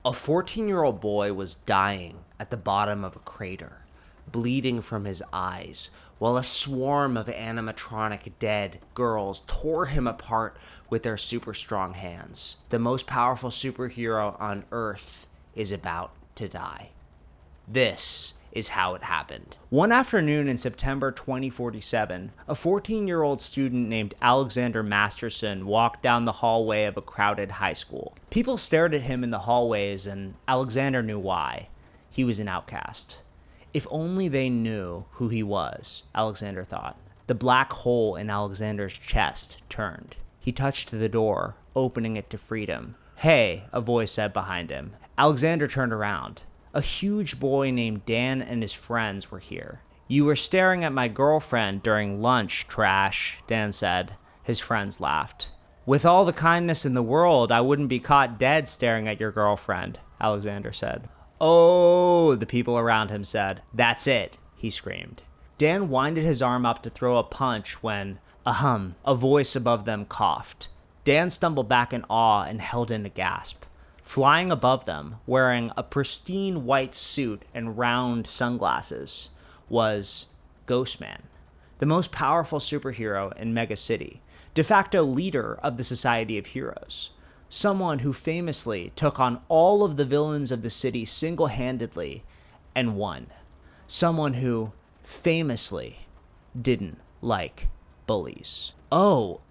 A 14-year-old boy was dying at the bottom of a crater, bleeding from his eyes, while a swarm of animatronic dead girls tore him apart with their super strong hands. The most powerful superhero on Earth is about to die. This is how it happened. One afternoon in September 2047, a 14-year-old student named Alexander Masterson walked down the hallway of a crowded high school. People stared at him in the hallways, and Alexander knew why. He was an outcast. If only they knew who he was, Alexander thought. The black hole in Alexander's chest turned. He touched the door, opening it to freedom. "Hey," a voice said behind him. Alexander turned around. A huge boy named Dan and his friends were here. "You were staring at my girlfriend during lunch, trash," Dan said. His friends laughed. "With all the kindness in the world, I wouldn't be caught dead staring at your girlfriend," Alexander said. "Oh," the people around him said. "That's it," he screamed. Dan winded his arm up to throw a punch when, a voice above them coughed. Dan stumbled back in awe and held in a gasp. Flying above them, wearing a pristine white suit and round sunglasses, was Ghostman, the most powerful superhero in Mega City, de facto leader of the Society of Heroes. Someone who famously took on all of the villains of the city single-handedly and won. Someone who famously didn't like bullies. "Oh,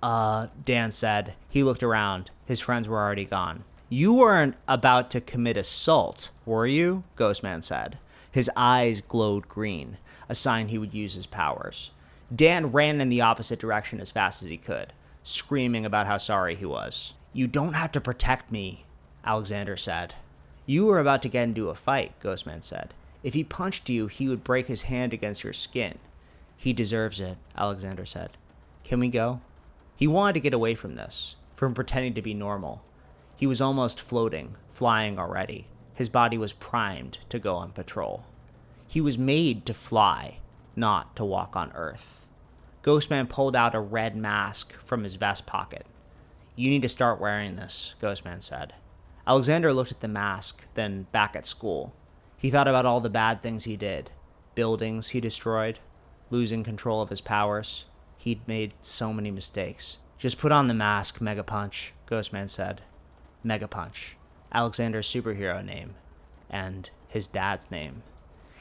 Dan said." He looked around. His friends were already gone. "You weren't about to commit assault, were you?" Ghostman said. His eyes glowed green, a sign he would use his powers. Dan ran in the opposite direction as fast as he could, screaming about how sorry he was. "You don't have to protect me," Alexander said. "You were about to get into a fight," Ghostman said. "If he punched you, he would break his hand against your skin." "He deserves it," Alexander said. "Can we go?" He wanted to get away from this, from pretending to be normal. He was almost floating, flying already. His body was primed to go on patrol. He was made to fly, not to walk on Earth. Ghostman pulled out a red mask from his vest pocket. "You need to start wearing this," Ghostman said. Alexander looked at the mask, then back at school. He thought about all the bad things he did, buildings he destroyed, losing control of his powers. He'd made so many mistakes. "Just put on the mask, Mega Punch," Ghostman said. Mega Punch, Alexander's superhero name, and his dad's name.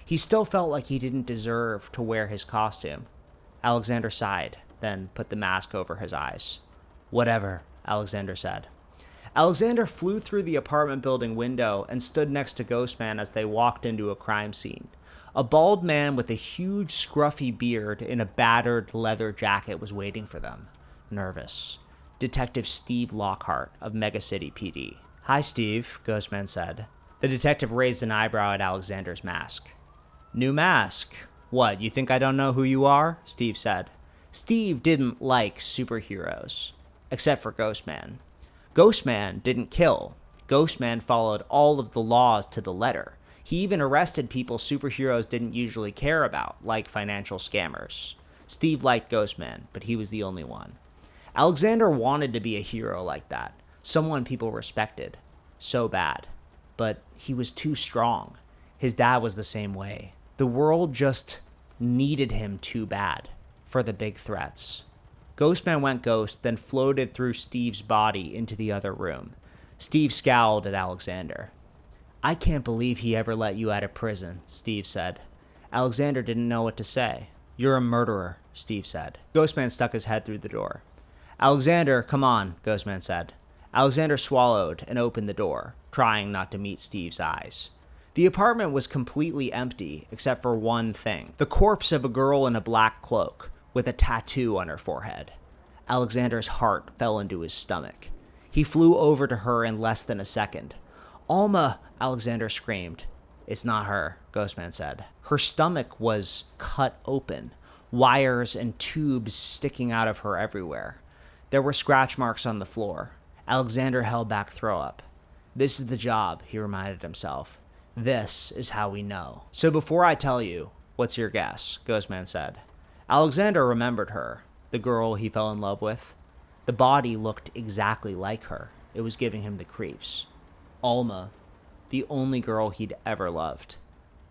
He still felt like he didn't deserve to wear his costume. Alexander sighed, then put the mask over his eyes. "Whatever," Alexander said. Alexander flew through the apartment building window and stood next to Ghostman as they walked into a crime scene. A bald man with a huge scruffy beard in a battered leather jacket was waiting for them, nervous. Detective Steve Lockhart of Mega City PD. "Hi, Steve," Ghostman said. The detective raised an eyebrow at Alexander's mask. "New mask. What, you think I don't know who you are?" Steve said. Steve didn't like superheroes, except for Ghostman. Ghostman didn't kill. Ghostman followed all of the laws to the letter. He even arrested people superheroes didn't usually care about, like financial scammers. Steve liked Ghostman, but he was the only one. Alexander wanted to be a hero like that, someone people respected, so bad. But he was too strong. His dad was the same way. The world just needed him too bad for the big threats. Ghostman went ghost, then floated through Steve's body into the other room. Steve scowled at Alexander. "I can't believe he ever let you out of prison," Steve said. Alexander didn't know what to say. "You're a murderer," Steve said. Ghostman stuck his head through the door. "Alexander, come on," Ghostman said. Alexander swallowed and opened the door, trying not to meet Steve's eyes. The apartment was completely empty, except for one thing: the corpse of a girl in a black cloak, with a tattoo on her forehead. Alexander's heart fell into his stomach. He flew over to her in less than a second. "Alma!" Alexander screamed. "It's not her," Ghostman said. Her stomach was cut open, wires and tubes sticking out of her everywhere. There were scratch marks on the floor. Alexander held back throw-up. "This is the job," he reminded himself. "This is how we know." "So before I tell you, what's your guess?" Ghostman said. Alexander remembered her, the girl he fell in love with. The body looked exactly like her. It was giving him the creeps. "Alma." the only girl he'd ever loved.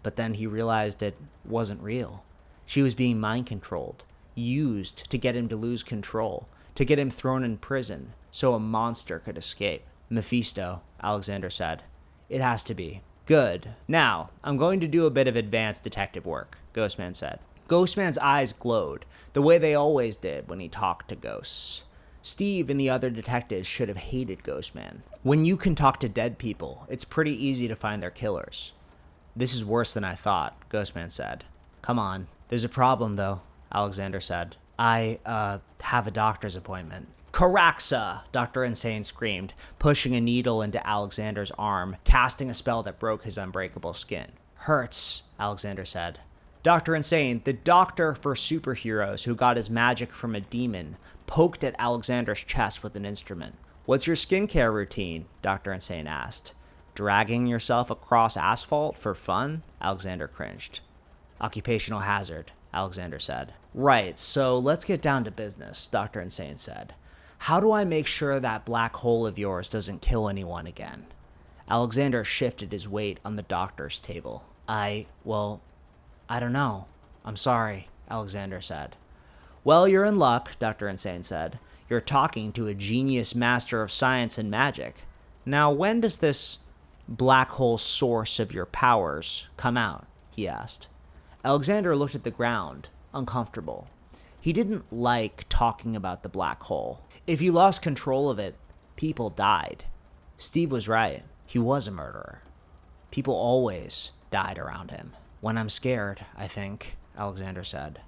But then he realized it wasn't real. She was being mind-controlled, used to get him to lose control, to get him thrown in prison so a monster could escape. Mephisto, Alexander said. It has to be. Good. Now, I'm going to do a bit of advanced detective work, Ghostman said. Ghostman's eyes glowed, the way they always did when he talked to ghosts. Steve and the other detectives should have hated Ghostman. When you can talk to dead people, it's pretty easy to find their killers. This is worse than I thought, Ghostman said. Come on. There's a problem, though, Alexander said. I have a doctor's appointment. Caraxa! Dr. Insane screamed, pushing a needle into Alexander's arm, casting a spell that broke his unbreakable skin. Hurts, Alexander said. Dr. Insane, the doctor for superheroes who got his magic from a demon, poked at Alexander's chest with an instrument. What's your skincare routine? Dr. Insane asked. Dragging yourself across asphalt for fun? Alexander cringed. Occupational hazard, Alexander said. Right, so let's get down to business, Dr. Insane said. How do I make sure that black hole of yours doesn't kill anyone again? Alexander shifted his weight on the doctor's table. I don't know. I'm sorry, Alexander said. Well, you're in luck, Dr. Insane said. You're talking to a genius master of science and magic. Now, when does this black hole source of your powers come out? He asked. Alexander looked at the ground, uncomfortable. He didn't like talking about the black hole. If you lost control of it, people died. Steve was right. He was a murderer. People always died around him. When I'm scared, I think, Alexander said.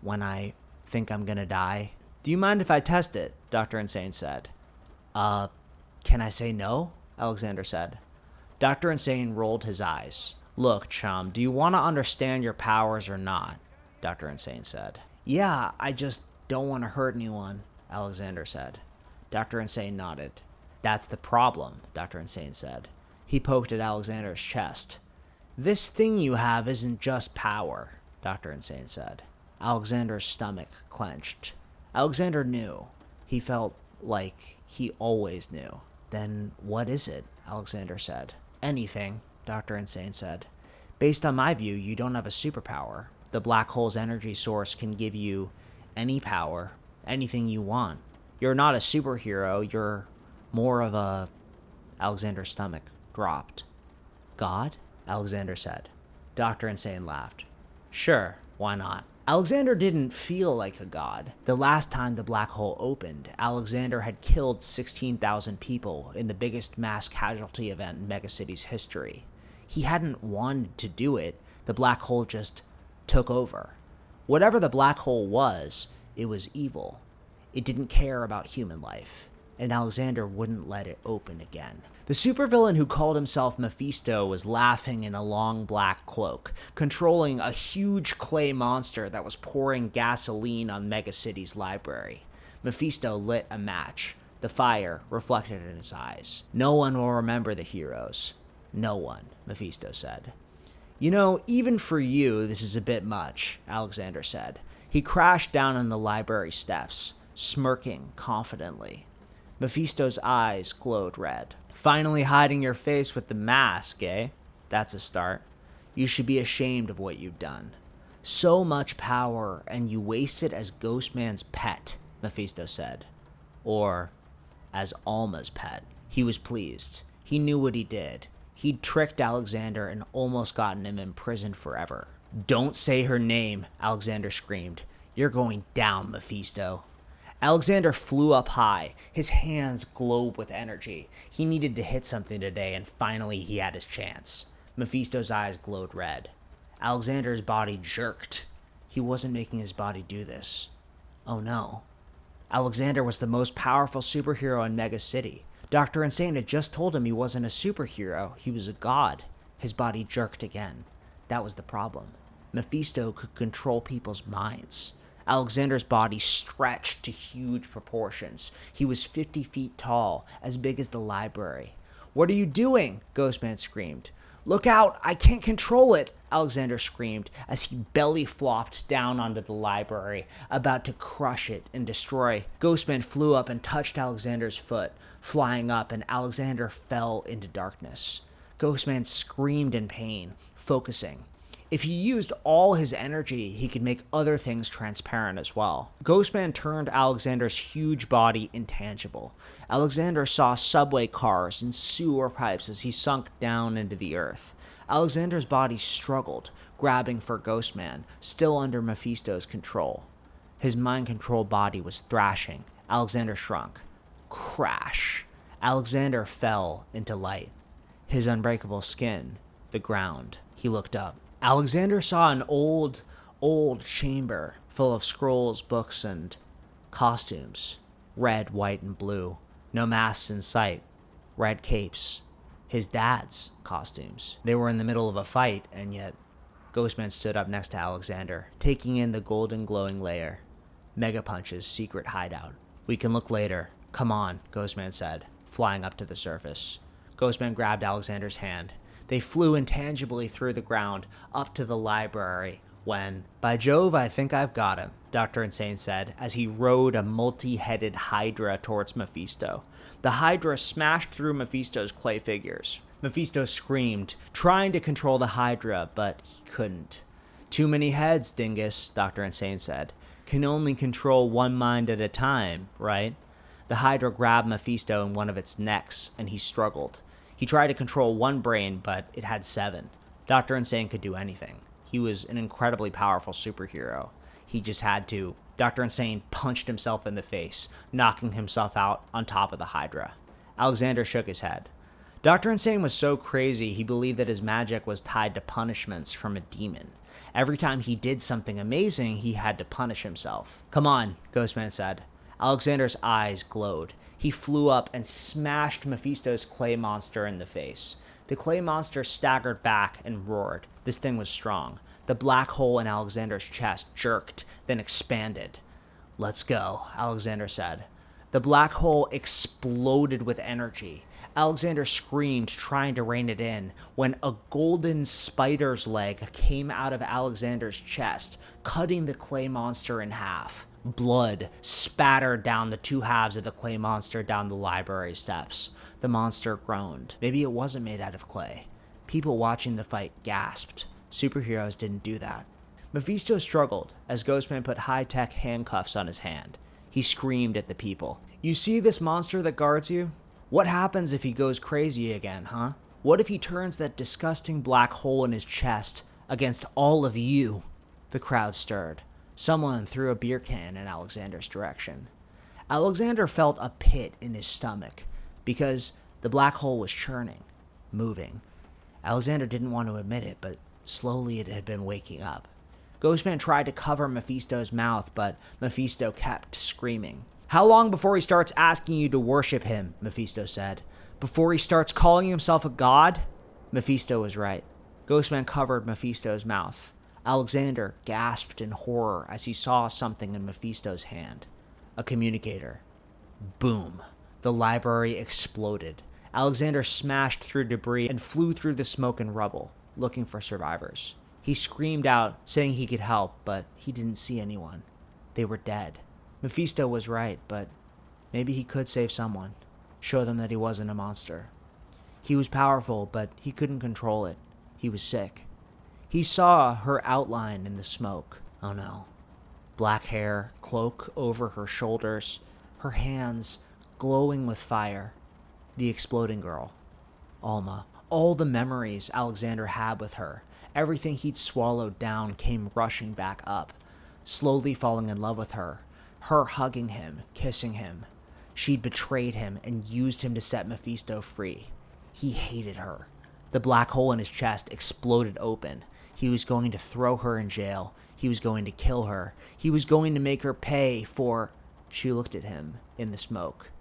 When I think I'm gonna die. Do you mind if I test it? Dr. Insane said. Can I say no? Alexander said. Dr. Insane rolled his eyes. Look, chum, do you want to understand your powers or not? Dr. Insane said. Yeah, I just don't want to hurt anyone, Alexander said. Dr. Insane nodded. That's the problem, Dr. Insane said. He poked at Alexander's chest. This thing you have isn't just power, Dr. Insane said. Alexander's stomach clenched. Alexander knew. He felt like he always knew. Then what is it? Alexander said. Anything, Dr. Insane said. Based on my view, you don't have a superpower. The black hole's energy source can give you any power, anything you want. You're not a superhero, you're more of a... Alexander's stomach dropped. God? Alexander said. Dr. Insane laughed. Sure, why not? Alexander didn't feel like a god. The last time the black hole opened, Alexander had killed 16,000 people in the biggest mass casualty event in Megacity's history. He hadn't wanted to do it. The black hole just took over. Whatever the black hole was, it was evil. It didn't care about human life, and Alexander wouldn't let it open again. The supervillain who called himself Mephisto was laughing in a long black cloak, controlling a huge clay monster that was pouring gasoline on Megacity's library. Mephisto lit a match. The fire reflected in his eyes. No one will remember the heroes. No one, Mephisto said. You know, even for you, this is a bit much, Alexander said. He crashed down on the library steps, smirking confidently. Mephisto's eyes glowed red. Finally hiding your face with the mask, eh? That's a start. You should be ashamed of what you've done. So much power, and you waste it as Ghostman's pet, Mephisto said. Or as Alma's pet. He was pleased. He knew what he did. He'd tricked Alexander and almost gotten him imprisoned forever. Don't say her name, Alexander screamed. You're going down, Mephisto. Alexander flew up high. His hands glowed with energy. He needed to hit something today, and finally he had his chance. Mephisto's eyes glowed red. Alexander's body jerked. He wasn't making his body do this. Oh no. Alexander was the most powerful superhero in Mega City. Dr. Insane had just told him he wasn't a superhero, he was a god. His body jerked again. That was the problem. Mephisto could control people's minds. Alexander's body stretched to huge proportions. He was 50 feet tall, as big as the library. What are you doing? Ghostman screamed. Look out! I can't control it! Alexander screamed as he belly flopped down onto the library, about to crush it and destroy. Ghostman flew up and touched Alexander's foot, flying up, and Alexander fell into darkness. Ghostman screamed in pain, focusing. If he used all his energy, he could make other things transparent as well. Ghostman turned Alexander's huge body intangible. Alexander saw subway cars and sewer pipes as he sunk down into the earth. Alexander's body struggled, grabbing for Ghostman, still under Mephisto's control. His mind-controlled body was thrashing. Alexander shrunk. Crash. Alexander fell into light. His unbreakable skin, the ground. He looked up. Alexander saw an old chamber full of scrolls, books, and costumes. Red, white, and blue. No masks in sight. Red capes. His dad's costumes. They were in the middle of a fight, and yet Ghostman stood up next to Alexander, taking in the golden glowing layer. Megapunch's secret hideout. We can look later. Come on, Ghostman said, flying up to the surface. Ghostman grabbed Alexander's hand. They flew intangibly through the ground, up to the library, when, by Jove, I think I've got him, Dr. Insane said, as he rode a multi-headed Hydra towards Mephisto. The Hydra smashed through Mephisto's clay figures. Mephisto screamed, trying to control the Hydra, but he couldn't. Too many heads, dingus, Dr. Insane said. Can only control one mind at a time, right? The Hydra grabbed Mephisto in one of its necks, and he struggled. He tried to control one brain, but it had 7. Dr. Insane could do anything. He was an incredibly powerful superhero. He just had to. Dr. Insane punched himself in the face, knocking himself out on top of the Hydra. Alexander shook his head. Dr. Insane was so crazy he believed that his magic was tied to punishments from a demon. Every time he did something amazing, he had to punish himself. Come on, Ghostman said. Alexander's eyes glowed. He flew up and smashed Mephisto's clay monster in the face. The clay monster staggered back and roared. This thing was strong. The black hole in Alexander's chest jerked, then expanded. Let's go, Alexander said. The black hole exploded with energy. Alexander screamed, trying to rein it in, when a golden spider's leg came out of Alexander's chest, cutting the clay monster in half. Blood spattered down the 2 halves of the clay monster down the library steps. The monster groaned. Maybe it wasn't made out of clay. People watching the fight gasped. Superheroes didn't do that. Mephisto struggled as Ghostman put high-tech handcuffs on his hand. He screamed at the people. You see this monster that guards you? What happens if he goes crazy again, huh? What if he turns that disgusting black hole in his chest against all of you? The crowd stirred. Someone threw a beer can in Alexander's direction. Alexander felt a pit in his stomach because the black hole was churning, moving. Alexander didn't want to admit it, but slowly it had been waking up. Ghostman tried to cover Mephisto's mouth, but Mephisto kept screaming. How long before he starts asking you to worship him? Mephisto said. Before he starts calling himself a god? Mephisto was right. Ghostman covered Mephisto's mouth. Alexander gasped in horror as he saw something in Mephisto's hand. A communicator. Boom. The library exploded. Alexander smashed through debris and flew through the smoke and rubble, looking for survivors. He screamed out, saying he could help, but he didn't see anyone. They were dead. Mephisto was right, but maybe he could save someone, show them that he wasn't a monster. He was powerful, but he couldn't control it. He was sick. He saw her outline in the smoke. Oh no. Black hair, cloak over her shoulders, her hands glowing with fire. The exploding girl. Alma. All the memories Alexander had with her, everything he'd swallowed down came rushing back up, slowly falling in love with her. Her hugging him, kissing him. She'd betrayed him and used him to set Mephisto free. He hated her. The black hole in his chest exploded open. He was going to throw her in jail. He was going to kill her. He was going to make her pay for... She looked at him in the smoke.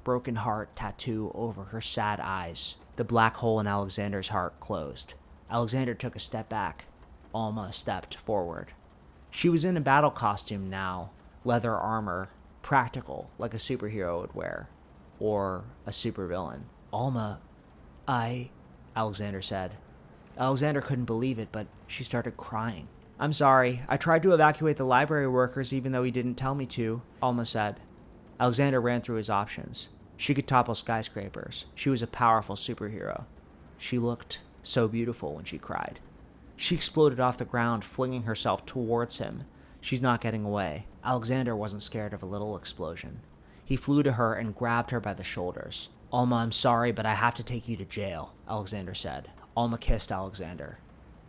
Broken heart tattoo over her sad eyes. The black hole in Alexander's heart closed. Alexander took a step back. Alma stepped forward. She was in a battle costume now. Leather armor. Practical, like a superhero would wear. Or a supervillain. Alma, Alexander said. Alexander couldn't believe it, but she started crying. I'm sorry. I tried to evacuate the library workers even though he didn't tell me to, Alma said. Alexander ran through his options. She could topple skyscrapers. She was a powerful superhero. She looked so beautiful when she cried. She exploded off the ground, flinging herself towards him. She's not getting away. Alexander wasn't scared of a little explosion. He flew to her and grabbed her by the shoulders. Alma, I'm sorry, but I have to take you to jail, Alexander said. Alma kissed Alexander.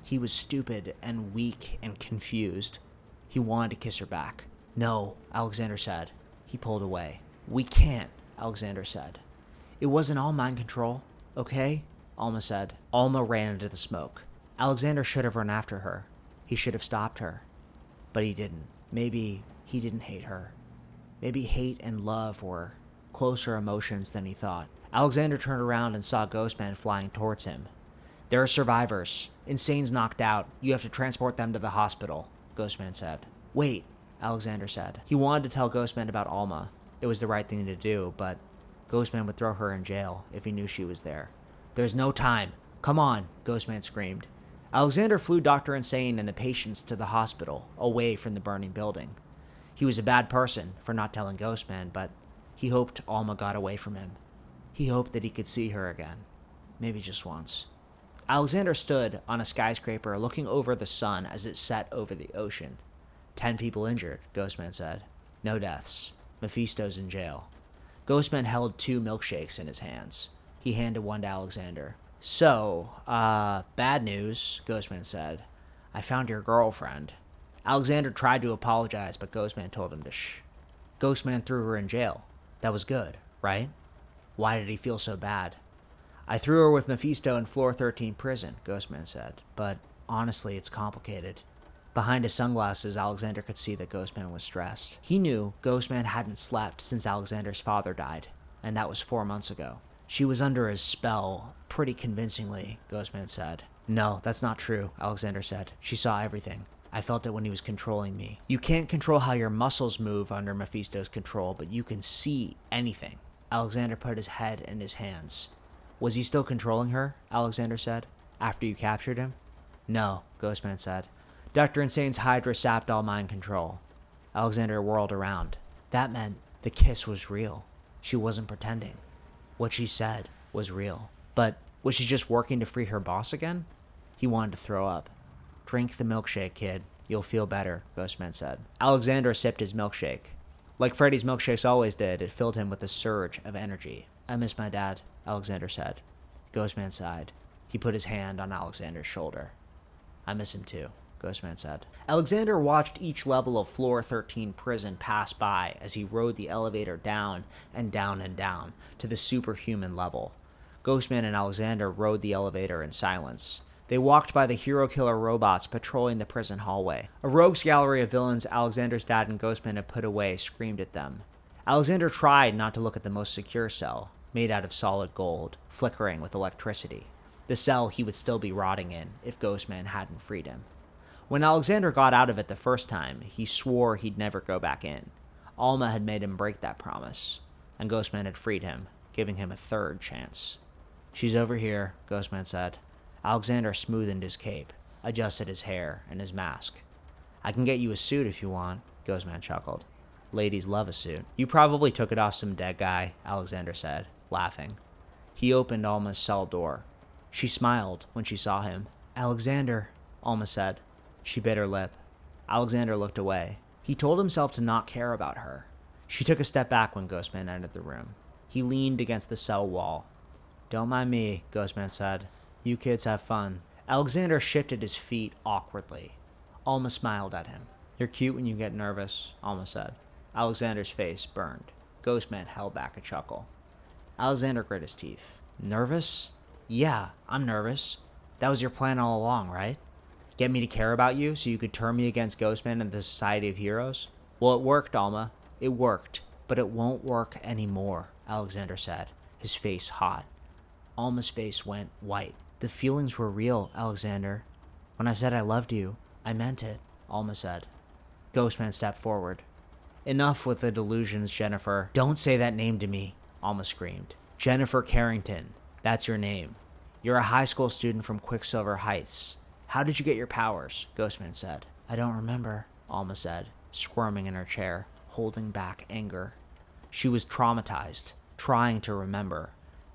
He was stupid and weak and confused. He wanted to kiss her back. No, Alexander said. He pulled away. We can't, Alexander said. It wasn't all mind control, okay? Alma said. Alma ran into the smoke. Alexander should have run after her. He should have stopped her. But he didn't. Maybe he didn't hate her. Maybe hate and love were closer emotions than he thought. Alexander turned around and saw Ghostman flying towards him. There are survivors. Insane's knocked out. You have to transport them to the hospital, Ghostman said. Wait, Alexander said. He wanted to tell Ghostman about Alma. It was the right thing to do, but Ghostman would throw her in jail if he knew she was there. There's no time. Come on, Ghostman screamed. Alexander flew Dr. Insane and the patients to the hospital, away from the burning building. He was a bad person for not telling Ghostman, but he hoped Alma got away from him. He hoped that he could see her again. Maybe just once. Alexander stood on a skyscraper looking over the sun as it set over the ocean. 10 people injured, Ghostman said. No deaths. Mephisto's in jail. Ghostman held 2 milkshakes in his hands. He handed one to Alexander. So, bad news, Ghostman said. I found your girlfriend. Alexander tried to apologize, but Ghostman told him to shh. Ghostman threw her in jail. That was good, right? Why did he feel so bad? I threw her with Mephisto in floor 13 prison, Ghostman said. But honestly, it's complicated. Behind his sunglasses, Alexander could see that Ghostman was stressed. He knew Ghostman hadn't slept since Alexander's father died, and that was 4 months ago. She was under his spell, pretty convincingly, Ghostman said. No, that's not true, Alexander said. She saw everything. I felt it when he was controlling me. You can't control how your muscles move under Mephisto's control, but you can see anything. Alexander put his head in his hands. Was he still controlling her? Alexander said. After you captured him? No, Ghostman said. Dr. Insane's Hydra sapped all mind control. Alexander whirled around. That meant the kiss was real. She wasn't pretending. What she said was real. But was she just working to free her boss again? He wanted to throw up. Drink the milkshake, kid. You'll feel better, Ghostman said. Alexander sipped his milkshake. Like Freddy's milkshakes always did, it filled him with a surge of energy. I miss my dad, Alexander said. Ghostman sighed. He put his hand on Alexander's shoulder. I miss him too, Ghostman said. Alexander watched each level of floor 13 prison pass by as he rode the elevator down and down and down to the superhuman level. Ghostman and Alexander rode the elevator in silence. They walked by the hero-killer robots patrolling the prison hallway. A rogues gallery of villains Alexander's dad and Ghostman had put away screamed at them. Alexander tried not to look at the most secure cell, made out of solid gold, flickering with electricity. The cell he would still be rotting in if Ghostman hadn't freed him. When Alexander got out of it the first time, he swore he'd never go back in. Alma had made him break that promise, and Ghostman had freed him, giving him a third chance. She's over here, Ghostman said. Alexander smoothened his cape, adjusted his hair and his mask. I can get you a suit if you want, Ghostman chuckled. Ladies love a suit. You probably took it off some dead guy, Alexander said, laughing. He opened Alma's cell door. She smiled when she saw him. Alexander, Alma said. She bit her lip. Alexander looked away. He told himself to not care about her. She took a step back when Ghostman entered the room. He leaned against the cell wall. Don't mind me, Ghostman said. You kids have fun. Alexander shifted his feet awkwardly. Alma smiled at him. You're cute when you get nervous, Alma said. Alexander's face burned. Ghostman held back a chuckle. Alexander grit his teeth. Nervous? Yeah, I'm nervous. That was your plan all along, right? Get me to care about you so you could turn me against Ghostman and the Society of Heroes? Well, it worked, Alma. It worked. But it won't work anymore, Alexander said, his face hot. Alma's face went white. The feelings were real, Alexander. When I said I loved you, I meant it, Alma said. Ghostman stepped forward. Enough with the delusions, Jennifer. Don't say that name to me, Alma screamed. Jennifer Carrington. That's your name. You're a high school student from Quicksilver Heights. How did you get your powers? Ghostman said. I don't remember, Alma said, squirming in her chair, holding back anger. She was traumatized, trying to remember.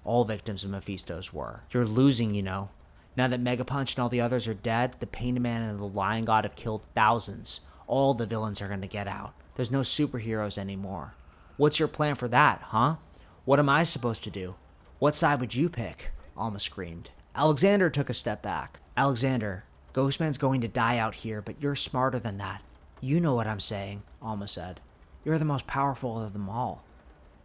All victims of Mephisto's were. You're losing, you know. Now that Megapunch and all the others are dead, the Pain Man and the Lion God have killed thousands. All the villains are going to get out. There's no superheroes anymore. What's your plan for that, huh? What am I supposed to do? What side would you pick? Alma screamed. Alexander took a step back. Alexander, Ghostman's going to die out here, but you're smarter than that. You know what I'm saying, Alma said. You're the most powerful of them all.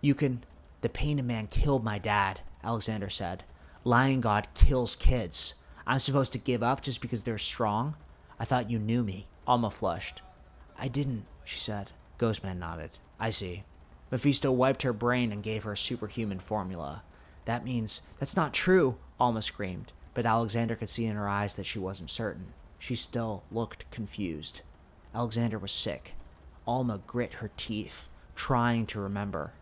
You can... The Pain Man killed my dad, Alexander said. Lion God kills kids. I'm supposed to give up just because they're strong? I thought you knew me. Alma flushed. I didn't, she said. Ghostman nodded. I see. Mephisto wiped her brain and gave her a superhuman formula. That means... That's not true, Alma screamed, but Alexander could see in her eyes that she wasn't certain. She still looked confused. Alexander was sick. Alma grit her teeth, trying to remember.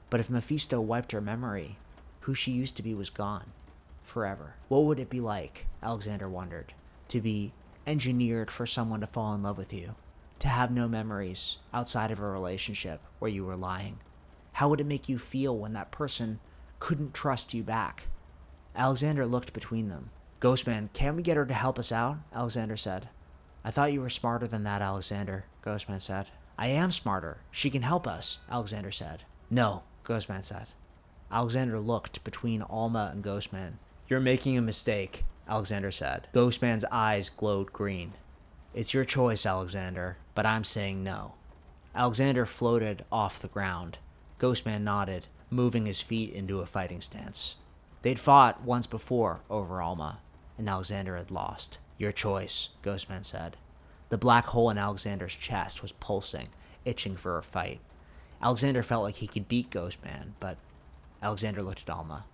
But if Mephisto wiped her memory, who she used to be was gone. Forever. What would it be like, Alexander wondered, to be engineered for someone to fall in love with you? To have no memories outside of a relationship where you were lying? How would it make you feel when that person couldn't trust you back? Alexander looked between them. Ghostman, can't we get her to help us out? Alexander said. I thought you were smarter than that, Alexander, Ghostman said. I am smarter. She can help us, Alexander said. No, Ghostman said. Alexander looked between Alma and Ghostman. You're making a mistake, Alexander said. Ghostman's eyes glowed green. It's your choice, Alexander, but I'm saying no. Alexander floated off the ground. Ghostman nodded, moving his feet into a fighting stance. They'd fought once before over Alma, and Alexander had lost. Your choice, Ghostman said. The black hole in Alexander's chest was pulsing, itching for a fight. Alexander felt like he could beat Ghostman, but Alexander looked at Alma.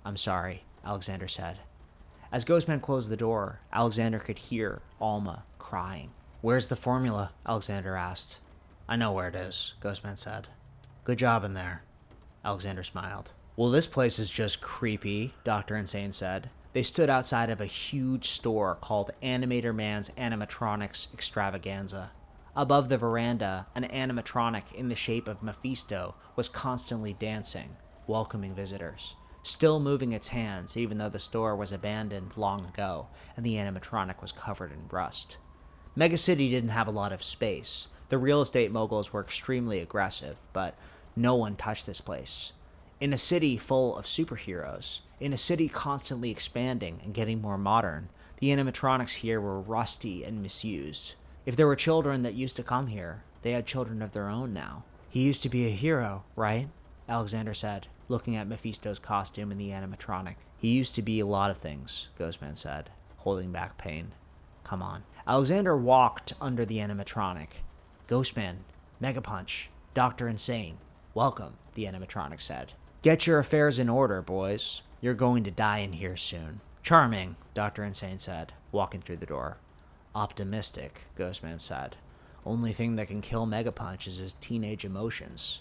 I'm sorry, Alexander said. As Ghostman closed the door, Alexander could hear Alma crying. Where's the formula? Alexander asked. I know where it is, Ghostman said. Good job in there. Alexander smiled. Well, this place is just creepy, Dr. Insane said. They stood outside of a huge store called Animator Man's Animatronics Extravaganza. Above the veranda, an animatronic in the shape of Mephisto was constantly dancing, welcoming visitors, still moving its hands even though the store was abandoned long ago and the animatronic was covered in rust. Mega City didn't have a lot of space. The real estate moguls were extremely aggressive, but no one touched this place. In a city full of superheroes, in a city constantly expanding and getting more modern, the animatronics here were rusty and misused. If there were children that used to come here, they had children of their own now. He used to be a hero, right? Alexander said, looking at Mephisto's costume and the animatronic. He used to be a lot of things, Ghostman said, holding back pain. Come on. Alexander walked under the animatronic. Ghostman, Megapunch, Dr. Insane. Welcome, the animatronic said. Get your affairs in order, boys. You're going to die in here soon. Charming, Dr. Insane said, walking through the door. Optimistic, Ghostman said. Only thing that can kill Megapunch is his teenage emotions.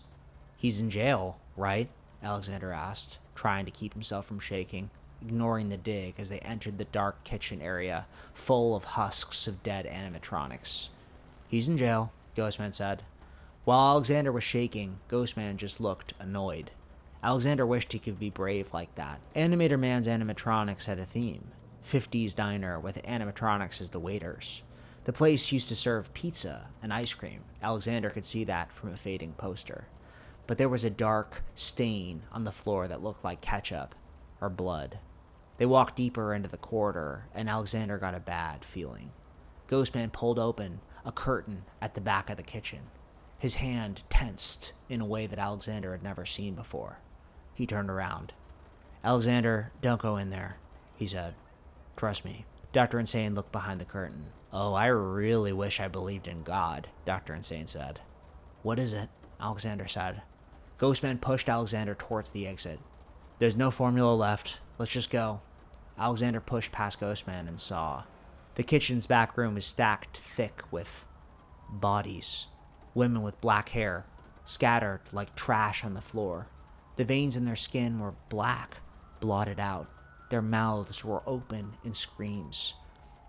He's in jail, right? Alexander asked, trying to keep himself from shaking, ignoring the dig as they entered the dark kitchen area, full of husks of dead animatronics. He's in jail, Ghostman said. While Alexander was shaking, Ghostman just looked annoyed. Alexander wished he could be brave like that. Animator Man's animatronics had a theme. 50s diner with animatronics as the waiters. The place used to serve pizza and ice cream. Alexander could see that from a fading poster. But there was a dark stain on the floor that looked like ketchup or blood. They walked deeper into the corridor, and Alexander got a bad feeling. Ghostman pulled open a curtain at the back of the kitchen. His hand tensed in a way that Alexander had never seen before. He turned around. Alexander, don't go in there, he said. Trust me. Dr. Insane looked behind the curtain. Oh, I really wish I believed in God, Dr. Insane said. What is it? Alexander said. Ghostman pushed Alexander towards the exit. There's no formula left. Let's just go. Alexander pushed past Ghostman and saw. The kitchen's back room was stacked thick with bodies. Women with black hair, scattered like trash on the floor. The veins in their skin were black, blotted out. Their mouths were open in screams.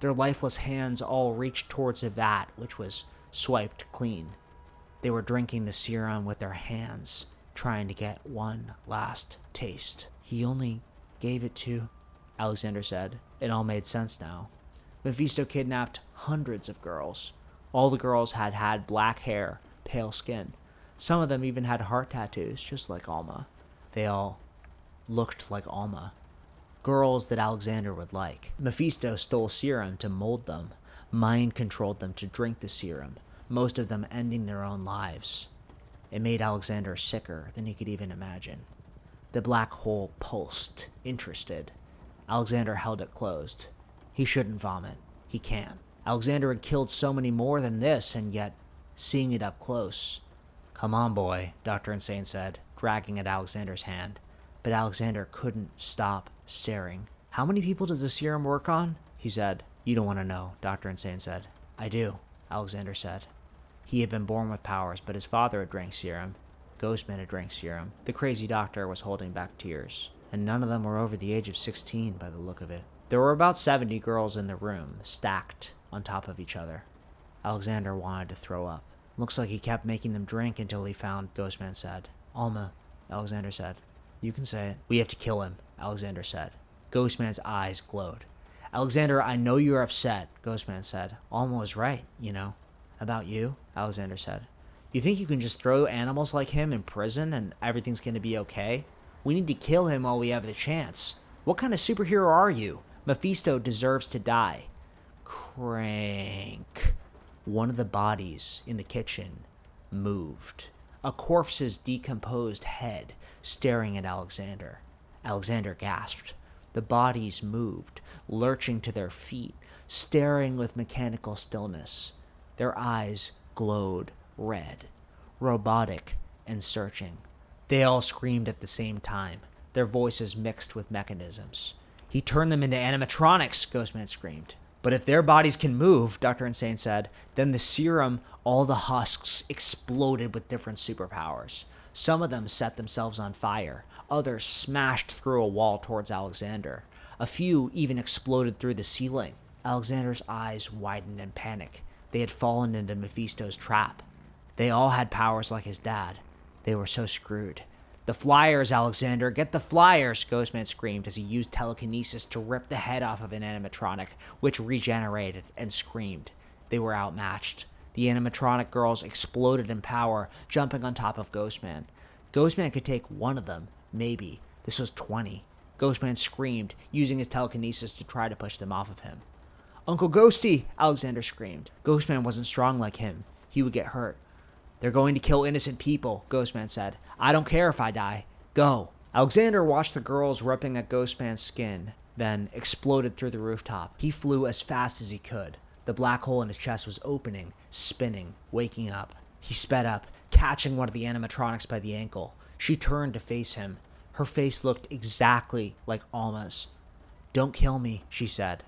Their lifeless hands all reached towards a vat which was swiped clean. They were drinking the serum with their hands, trying to get one last taste. He only gave it to, Alexander said. It all made sense now. Mephisto kidnapped hundreds of girls. All the girls had black hair, pale skin. Some of them even had heart tattoos, just like Alma. They all looked like Alma. Girls that Alexander would like. Mephisto stole serum to mold them, mind-controlled them to drink the serum, most of them ending their own lives. It made Alexander sicker than he could even imagine. The black hole pulsed, interested. Alexander held it closed. He shouldn't vomit. He can. Alexander had killed so many more than this, and yet, seeing it up close. Come on, boy, Dr. Insane said, dragging at Alexander's hand. But Alexander couldn't stop staring. How many people does the serum work on? He said. You don't want to know, Dr. Insane said. I do, Alexander said. He had been born with powers, but his father had drank serum. Ghostman had drank serum. The crazy doctor was holding back tears, and none of them were over the age of 16 by the look of it. There were about 70 girls in the room, stacked on top of each other. Alexander wanted to throw up. Looks like he kept making them drink until he found, Ghostman said. Alma, Alexander said. You can say it. We have to kill him, Alexander said. Ghostman's eyes glowed. Alexander, I know you're upset, Ghostman said. Alma was right, you know. About you, Alexander said. You think you can just throw animals like him in prison and everything's going to be okay? We need to kill him while we have the chance. What kind of superhero are you? Mephisto deserves to die. Crank. One of the bodies in the kitchen moved. A corpse's decomposed head staring at Alexander. Alexander gasped. The bodies moved, lurching to their feet, staring with mechanical stillness. Their eyes glowed red, robotic and searching. They all screamed at the same time, their voices mixed with mechanisms. He turned them into animatronics, Ghostman screamed. But if their bodies can move, Dr. Insane said, then the serum, all the husks exploded with different superpowers. Some of them set themselves on fire. Others smashed through a wall towards Alexander. A few even exploded through the ceiling. Alexander's eyes widened in panic. They had fallen into Mephisto's trap. They all had powers like his dad. They were so screwed. The flyers, Alexander! Get the flyers! Ghostman screamed as he used telekinesis to rip the head off of an animatronic, which regenerated and screamed. They were outmatched. The animatronic girls exploded in power, jumping on top of Ghostman. Ghostman could take one of them, maybe. This was 20. Ghostman screamed, using his telekinesis to try to push them off of him. Uncle Ghosty! Alexander screamed. Ghostman wasn't strong like him. He would get hurt. They're going to kill innocent people, Ghostman said. I don't care if I die. Go. Alexander watched the girls ripping at Ghostman's skin, then exploded through the rooftop. He flew as fast as he could. The black hole in his chest was opening, spinning, waking up. He sped up, catching one of the animatronics by the ankle. She turned to face him. Her face looked exactly like Alma's. Don't kill me, she said.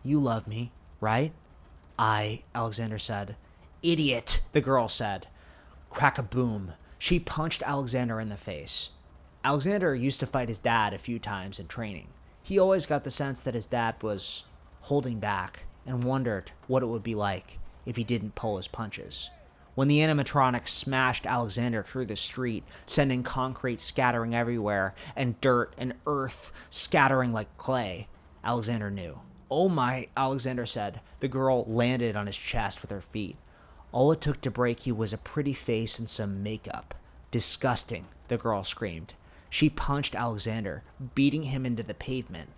You love me, right? Alexander said. Idiot, the girl said. Crack-a-boom. She punched Alexander in the face. Alexander used to fight his dad a few times in training. He always got the sense that his dad was holding back and wondered what it would be like if he didn't pull his punches. When the animatronic smashed Alexander through the street, sending concrete scattering everywhere and dirt and earth scattering like clay, Alexander knew. Oh my, Alexander said. The girl landed on his chest with her feet. All it took to break you was a pretty face and some makeup. Disgusting, the girl screamed. She punched Alexander, beating him into the pavement.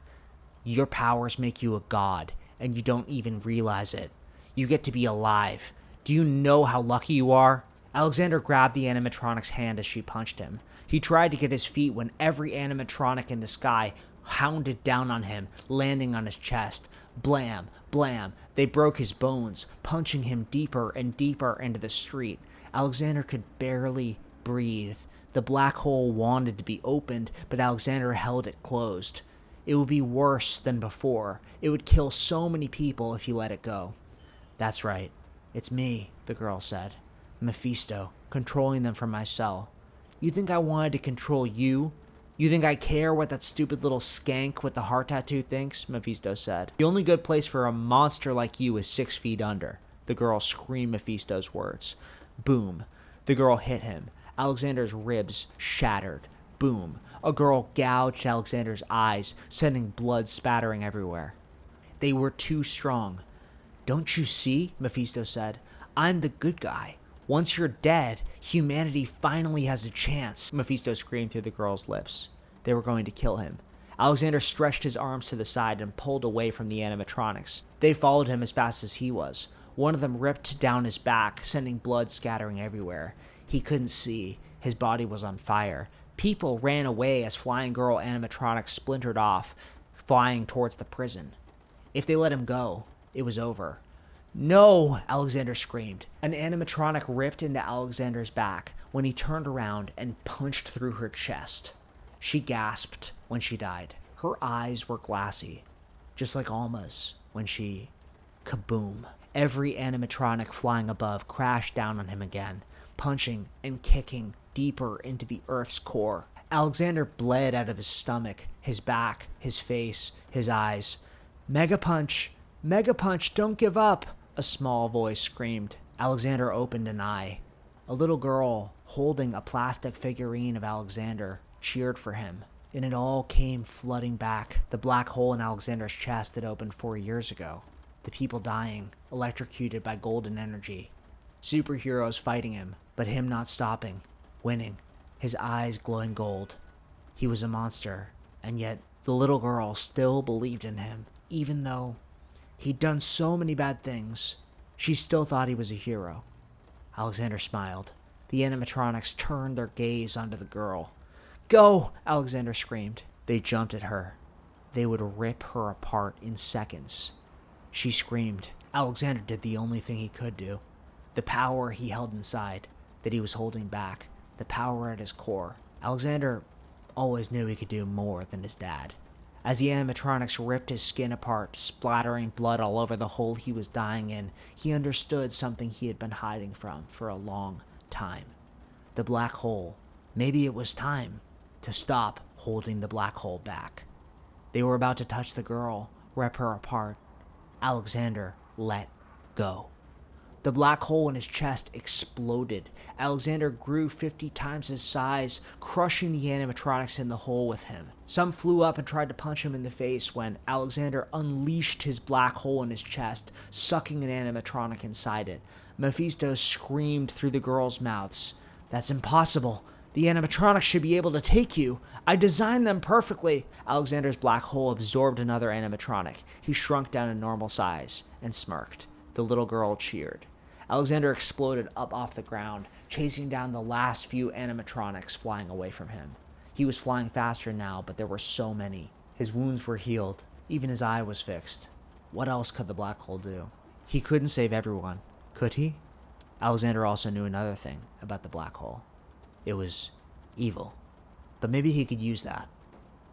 Your powers make you a god, and you don't even realize it. You get to be alive. Do you know how lucky you are? Alexander grabbed the animatronic's hand as she punched him. He tried to get his feet when every animatronic in the sky hounded down on him, landing on his chest. Blam, blam. They broke his bones, punching him deeper and deeper into the street. Alexander could barely breathe. The black hole wanted to be opened, but Alexander held it closed. It would be worse than before. It would kill so many people if he let it go. That's right. It's me, the girl said. Mephisto, controlling them from my cell. You think I wanted to control you? You think I care what that stupid little skank with the heart tattoo thinks? Mephisto said. The only good place for a monster like you is 6 feet under. The girl screamed Mephisto's words. Boom. The girl hit him. Alexander's ribs shattered. Boom. A girl gouged Alexander's eyes, sending blood spattering everywhere. They were too strong. "Don't you see?" Mephisto said. "I'm the good guy. Once you're dead, humanity finally has a chance." Mephisto screamed through the girl's lips. They were going to kill him. Alexander stretched his arms to the side and pulled away from the animatronics. They followed him as fast as he was. One of them ripped down his back, sending blood scattering everywhere. He couldn't see. His body was on fire. People ran away as flying girl animatronics splintered off, flying towards the prison. If they let him go, it was over. "No!" Alexander screamed. An animatronic ripped into Alexander's back when he turned around and punched through her chest. She gasped when she died. Her eyes were glassy, just like Alma's when she... Kaboom. Every animatronic flying above crashed down on him again, punching and kicking deeper into the Earth's core. Alexander bled out of his stomach, his back, his face, his eyes. "Mega punch! Mega punch! Don't give up!" A small voice screamed. Alexander opened an eye. A little girl, holding a plastic figurine of Alexander, cheered for him. And it all came flooding back. The black hole in Alexander's chest had opened 4 years ago. The people dying, electrocuted by golden energy. Superheroes fighting him, but him not stopping, winning, his eyes glowing gold. He was a monster, and yet the little girl still believed in him, even though he'd done so many bad things. She still thought he was a hero. Alexander smiled. The animatronics turned their gaze onto the girl. "Go!" Alexander screamed. They jumped at her. They would rip her apart in seconds. She screamed. Alexander did the only thing he could do. The power he held inside, that he was holding back, the power at his core. Alexander always knew he could do more than his dad. As the animatronics ripped his skin apart, splattering blood all over the hole he was dying in, he understood something he had been hiding from for a long time. The black hole. Maybe it was time to stop holding the black hole back. They were about to touch the girl, rip her apart. Alexander let go. The black hole in his chest exploded. Alexander grew 50 times his size, crushing the animatronics in the hole with him. Some flew up and tried to punch him in the face when Alexander unleashed his black hole in his chest, sucking an animatronic inside it. Mephisto screamed through the girls' mouths. "That's impossible. The animatronics should be able to take you. I designed them perfectly." Alexander's black hole absorbed another animatronic. He shrunk down to normal size and smirked. The little girl cheered. Alexander exploded up off the ground, chasing down the last few animatronics flying away from him. He was flying faster now, but there were so many. His wounds were healed. Even his eye was fixed. What else could the black hole do? He couldn't save everyone, could he? Alexander also knew another thing about the black hole. It was evil. But maybe he could use that.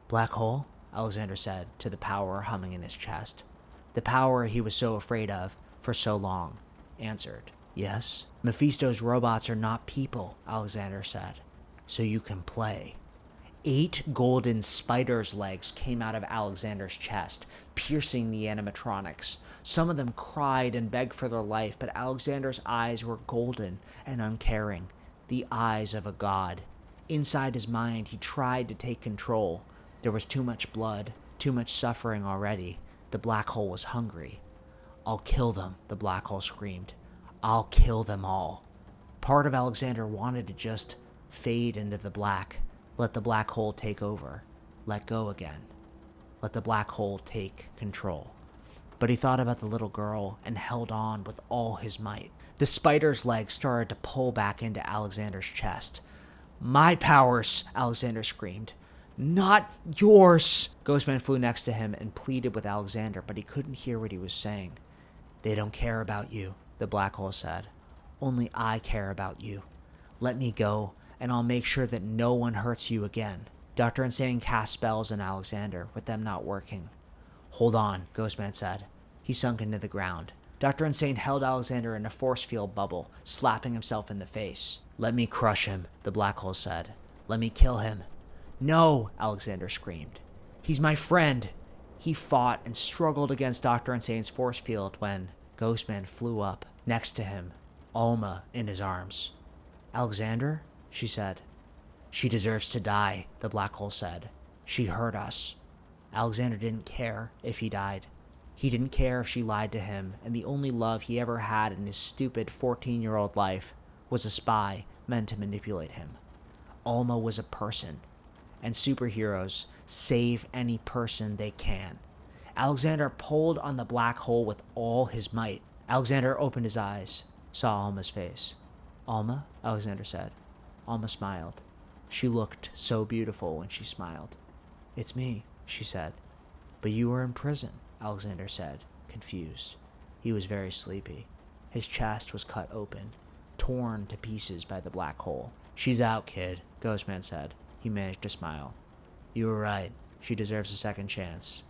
"Black hole?" Alexander said to the power humming in his chest. The power he was so afraid of for so long answered, "Yes." "Mephisto's robots are not people," Alexander said. "So you can play." 8 golden spider's legs came out of Alexander's chest, piercing the animatronics. Some of them cried and begged for their life, but Alexander's eyes were golden and uncaring. The eyes of a god. Inside his mind, he tried to take control. There was too much blood, too much suffering already. The black hole was hungry. "I'll kill them," the black hole screamed. "I'll kill them all." Part of Alexander wanted to just fade into the black, let the black hole take over, let go again, let the black hole take control. But he thought about the little girl and held on with all his might. The spider's legs started to pull back into Alexander's chest. "My powers!" Alexander screamed. "Not yours!" Ghostman flew next to him and pleaded with Alexander, but he couldn't hear what he was saying. "They don't care about you," the black hole said. "Only I care about you. Let me go, and I'll make sure that no one hurts you again." Dr. Insane cast spells on Alexander, with them not working. "Hold on," Ghostman said. He sunk into the ground. Dr. Insane held Alexander in a force field bubble, slapping himself in the face. "Let me crush him," the black hole said. "Let me kill him." "No," Alexander screamed. "He's my friend." He fought and struggled against Dr. Insane's force field when Ghostman flew up next to him, Alma in his arms. "Alexander?" she said. She deserves to die, the black hole said. She hurt us. Alexander didn't care if he died. He didn't care if she lied to him, and the only love he ever had in his stupid 14-year-old life was a spy meant to manipulate him. Alma was a person, and superheroes save any person they can. Alexander pulled on the black hole with all his might. Alexander opened his eyes, saw Alma's face. "Alma?" Alexander said. Alma smiled. She looked so beautiful when she smiled. "It's me," she said. "But you were in prison," Alexander said, confused. He was very sleepy. His chest was cut open, torn to pieces by the black hole. "She's out, kid," Ghostman said. He managed to smile. "You were right. She deserves a second chance."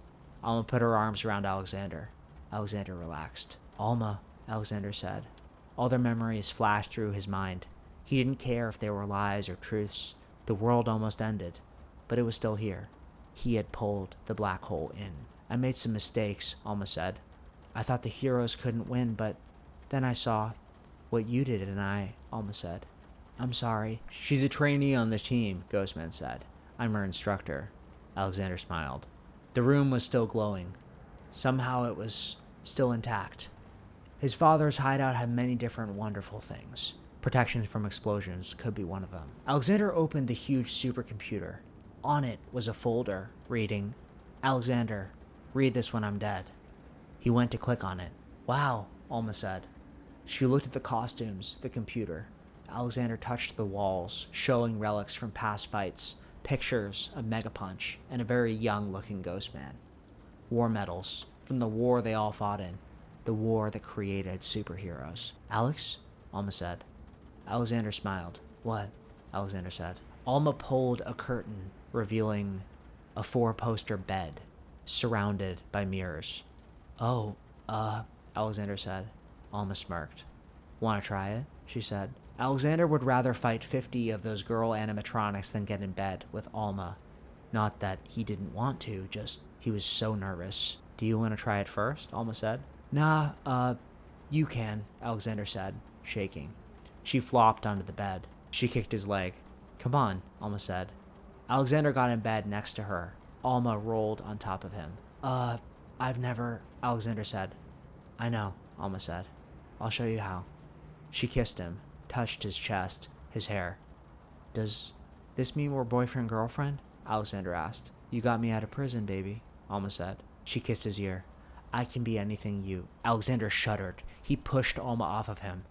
Alma put her arms around Alexander. Alexander relaxed. "Alma," Alexander said. All their memories flashed through his mind. He didn't care if they were lies or truths. The world almost ended, but it was still here. He had pulled the black hole in. "I made some mistakes," Alma said. "I thought the heroes couldn't win, but then I saw what you did and Alma said. "I'm sorry." "She's a trainee on the team," Ghostman said. "I'm her instructor." Alexander smiled. The room was still glowing. Somehow it was still intact. His father's hideout had many different wonderful things. Protection from explosions could be one of them. Alexander opened the huge supercomputer. On it was a folder reading, "Alexander, read this when I'm dead." He went to click on it. "Wow," Alma said. She looked at the costumes, the computer. Alexander touched the walls, showing relics from past fights, pictures of Megapunch, and a very young-looking Ghostman. War medals from the war they all fought in, the war that created superheroes. "Alex?" Alma said. Alexander smiled. "What?" Alexander said. Alma pulled a curtain, revealing a 4-poster bed, surrounded by mirrors. "Oh, Alexander said. Alma smirked. "Want to try it?" she said. Alexander would rather fight 50 of those girl animatronics than get in bed with Alma. Not that he didn't want to, just he was so nervous. "Do you want to try it first?" Alma said. "Nah, you can," Alexander said, shaking. She flopped onto the bed. She kicked his leg. "Come on," Alma said. Alexander got in bed next to her. Alma rolled on top of him. I've never," Alexander said. "I know," Alma said. "I'll show you how." She kissed him, touched his chest, his hair. "Does this mean we're boyfriend-girlfriend?" Alexander asked. "You got me out of prison, baby," Alma said. She kissed his ear. "I can be anything you..." Alexander shuddered. He pushed Alma off of him.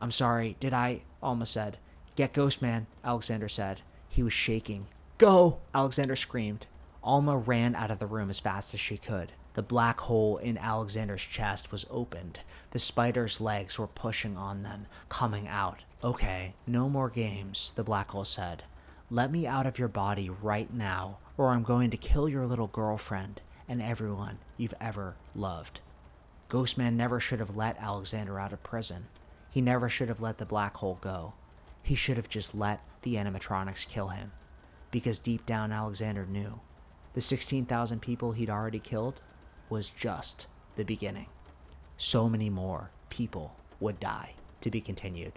"I'm sorry, did I..." Alma said. "Get Ghostman," Alexander said. He was shaking. "Go!" Alexander screamed. Alma ran out of the room as fast as she could. The black hole in Alexander's chest was opened. The spider's legs were pushing on them, coming out. "Okay, no more games," the black hole said. "Let me out of your body right now, or I'm going to kill your little girlfriend and everyone you've ever loved." Ghostman never should have let Alexander out of prison. He never should have let the black hole go. He should have just let the animatronics kill him. Because deep down Alexander knew the 16,000 people he'd already killed was just the beginning. So many more people would die. To be continued.